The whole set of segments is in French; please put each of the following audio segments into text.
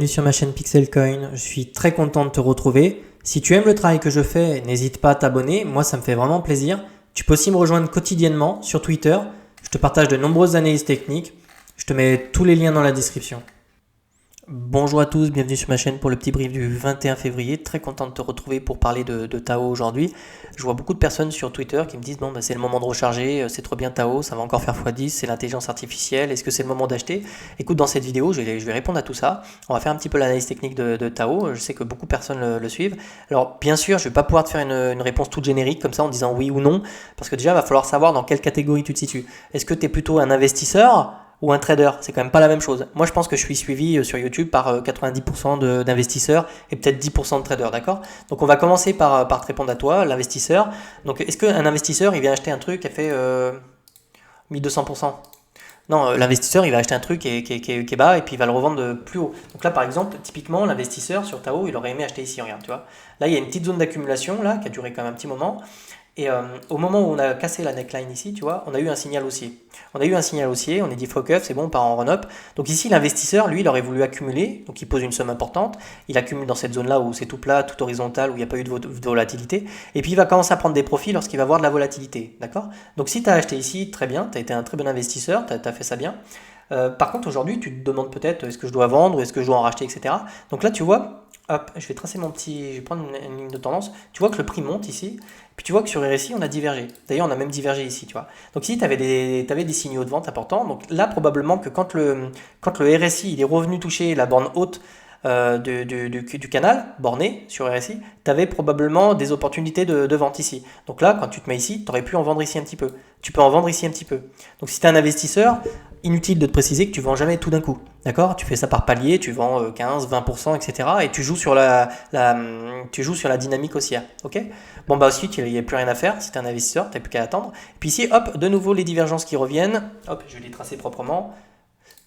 sur ma chaîne Pixelcoin. Je suis très content de te retrouver. Si tu aimes le travail que je fais, n'hésite pas à t'abonner. Moi, ça me fait vraiment plaisir. Tu peux aussi me rejoindre quotidiennement sur Twitter. Je te partage de nombreuses analyses techniques. Je te mets tous les liens dans la description. Bonjour à tous, bienvenue sur ma chaîne pour le petit brief du 21 février. Très content de te retrouver pour parler de Tao aujourd'hui. Je vois beaucoup de personnes sur Twitter qui me disent bon, c'est le moment de recharger, c'est trop bien Tao, ça va encore faire x10, c'est l'intelligence artificielle, est-ce que c'est le moment d'acheter? Écoute, dans cette vidéo, je vais répondre à tout ça. On va faire un petit peu l'analyse technique de Tao. Je sais que beaucoup de personnes le suivent. Alors, bien sûr, je ne vais pas pouvoir te faire une réponse toute générique comme ça en disant oui ou non, parce que déjà, il va falloir savoir dans quelle catégorie tu te situes. Est-ce que tu es plutôt un investisseur ou un trader? C'est quand même pas la même chose. Moi, je pense que je suis suivi sur YouTube par 90% d'investisseurs et peut-être 10% de traders, d'accord? Donc, on va commencer par te répondre à toi, l'investisseur. Donc, est-ce qu'un investisseur, il vient acheter un truc qui a fait 1200%? Non, l'investisseur, il va acheter un truc qui est bas et puis il va le revendre de plus haut. Donc là, par exemple, typiquement, l'investisseur sur Tao, il aurait aimé acheter ici, regarde, tu vois. Là, il y a une petite zone d'accumulation là qui a duré quand même un petit moment. Et au moment où on a cassé la neckline ici, tu vois, on a eu un signal haussier. On est dit focus, c'est bon, on part en run-up. Donc ici, l'investisseur, lui, il aurait voulu accumuler, donc il pose une somme importante. Il accumule dans cette zone-là où c'est tout plat, tout horizontal, où il n'y a pas eu de volatilité. Et puis il va commencer à prendre des profits lorsqu'il va voir de la volatilité, d'accord? Donc si tu as acheté ici, très bien, tu as été un très bon investisseur, tu as fait ça bien. Par contre, aujourd'hui, tu te demandes peut-être est-ce que je dois vendre, est-ce que je dois en racheter, etc. Donc là, tu vois, hop, je vais tracer je vais prendre une ligne de tendance. Tu vois que le prix monte ici, puis tu vois que sur RSI, on a divergé. D'ailleurs, on a même divergé ici, tu vois. Donc ici, tu avais des signaux de vente importants. Donc là, probablement que quand le RSI il est revenu toucher la borne haute du canal, borné sur RSI, tu avais probablement des opportunités de vente ici. Donc là, quand tu te mets ici, tu aurais pu en vendre ici un petit peu. Tu peux en vendre ici un petit peu. Donc si tu es un investisseur, inutile de te préciser que tu ne vends jamais tout d'un coup. D'accord? Tu fais ça par palier, tu vends 15, 20%, etc. Et tu joues sur la dynamique haussière. Ok? Bon, bah ensuite, il n'y a plus rien à faire. Si tu es un investisseur, tu n'as plus qu'à attendre. Et puis ici, hop, de nouveau les divergences qui reviennent. Hop, je vais les tracer proprement.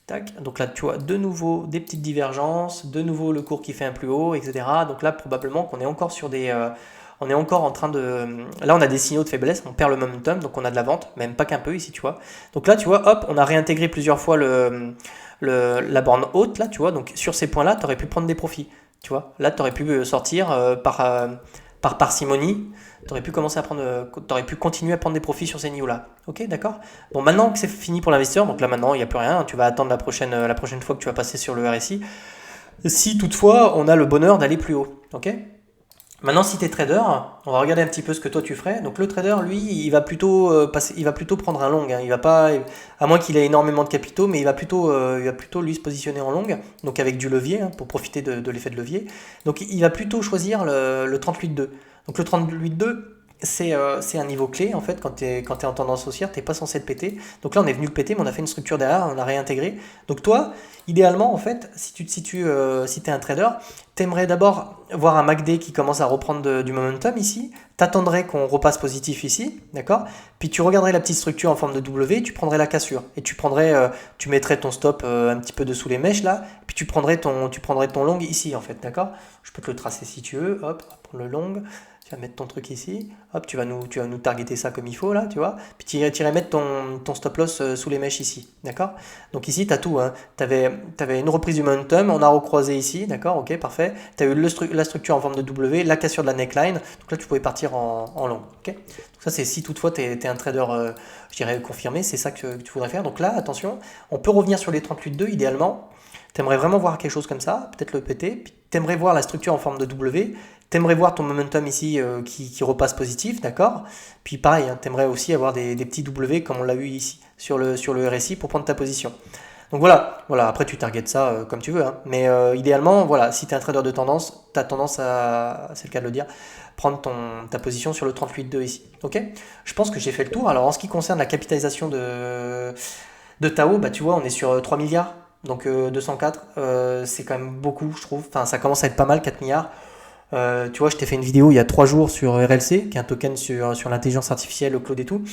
Tac. Donc là, tu vois, de nouveau des petites divergences, de nouveau le cours qui fait un plus haut, etc. Donc là, probablement qu'on est encore sur des... on est encore en train de... Là, on a des signaux de faiblesse, on perd le momentum, donc on a de la vente, même pas qu'un peu ici, tu vois. Donc là, tu vois, hop, on a réintégré plusieurs fois la borne haute, là, tu vois. Donc sur ces points-là, tu aurais pu prendre des profits, tu vois. Là, tu aurais pu sortir par parcimonie. Tu aurais pu continuer à prendre des profits sur ces niveaux-là. Ok, d'accord? Bon, maintenant que c'est fini pour l'investisseur, donc là maintenant il n'y a plus rien, tu vas attendre la prochaine fois que tu vas passer sur le RSI. Si toutefois on a le bonheur d'aller plus haut. Ok? Maintenant, si tu es trader, on va regarder un petit peu ce que toi tu ferais. Donc le trader, lui, il va plutôt prendre un long. Hein. Il va pas, à moins qu'il ait énormément de capitaux, mais il va plutôt lui se positionner en long, donc avec du levier pour profiter de l'effet de levier. Donc il va plutôt choisir le 38.2. Donc le 38.2, c'est un niveau clé en fait quand tu es en tendance haussière, tu n'es pas censé le péter. Donc là on est venu le péter, mais on a fait une structure derrière, on l'a réintégré. Donc toi, idéalement en fait, si tu te situes, si tu es un trader, tu aimerais d'abord voir un MACD qui commence à reprendre du momentum ici, tu attendrais qu'on repasse positif ici, d'accord? Puis tu regarderais la petite structure en forme de W, tu prendrais la cassure et tu mettrais ton stop un petit peu dessous les mèches là, puis tu prendrais ton long ici en fait, d'accord? Je peux te le tracer si tu veux, hop, pour le long. Tu vas mettre ton truc ici, hop, tu vas nous targeter ça comme il faut là, tu vois. Puis tu irais mettre ton stop loss sous les mèches ici, d'accord? Donc ici, tu as tout, hein. Tu avais une reprise du momentum, on a recroisé ici, d'accord, ok, parfait. Tu as eu la structure en forme de W, la cassure de la neckline, donc là tu pouvais partir en long, ok? Donc ça c'est si toutefois tu es un trader, je dirais confirmé, c'est ça que tu voudrais faire. Donc là, attention, on peut revenir sur les 38.2 idéalement. Tu aimerais vraiment voir quelque chose comme ça, peut-être le péter, puis tu aimerais voir la structure en forme de W, tu aimerais voir ton momentum ici qui repasse positif, d'accord? Puis pareil, hein, tu aimerais aussi avoir des petits W comme on l'a eu ici sur le RSI pour prendre ta position. Donc voilà, après tu targetes ça comme tu veux, hein. Mais idéalement, voilà, si tu es un trader de tendance, tu as tendance à, c'est le cas de le dire, prendre ta position sur le 38.2 ici, ok? Je pense que j'ai fait le tour. Alors en ce qui concerne la capitalisation de Tao, bah, tu vois, on est sur 3 milliards. Donc 204, c'est quand même beaucoup, je trouve. Enfin, ça commence à être pas mal, 4 milliards. Tu vois, je t'ai fait une vidéo il y a 3 jours sur RLC, qui est un token sur l'intelligence artificielle, le cloud et tout.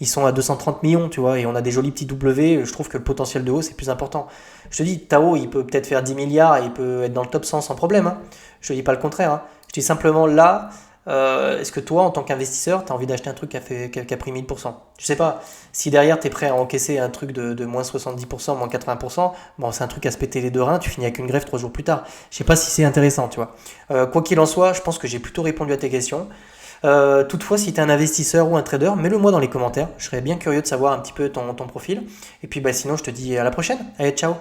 Ils sont à 230 millions, tu vois, et on a des jolis petits W. Je trouve que le potentiel de hausse est plus important. Je te dis, Tao, il peut peut-être faire 10 milliards et il peut être dans le top 100 sans problème. Hein. Je te dis pas le contraire. Hein. Je dis simplement là, Est-ce que toi, en tant qu'investisseur, tu as envie d'acheter un truc qui a pris 1000%? Je sais pas. Si derrière, tu es prêt à encaisser un truc de moins 70%, moins 80%, bon, c'est un truc à se péter les deux reins, tu finis avec une greffe 3 jours plus tard. Je sais pas si c'est intéressant, tu vois. Quoi qu'il en soit, je pense que j'ai plutôt répondu à tes questions. Toutefois, si tu es un investisseur ou un trader, mets-le moi dans les commentaires. Je serais bien curieux de savoir un petit peu ton profil. Et puis bah, sinon, je te dis à la prochaine. Allez, ciao!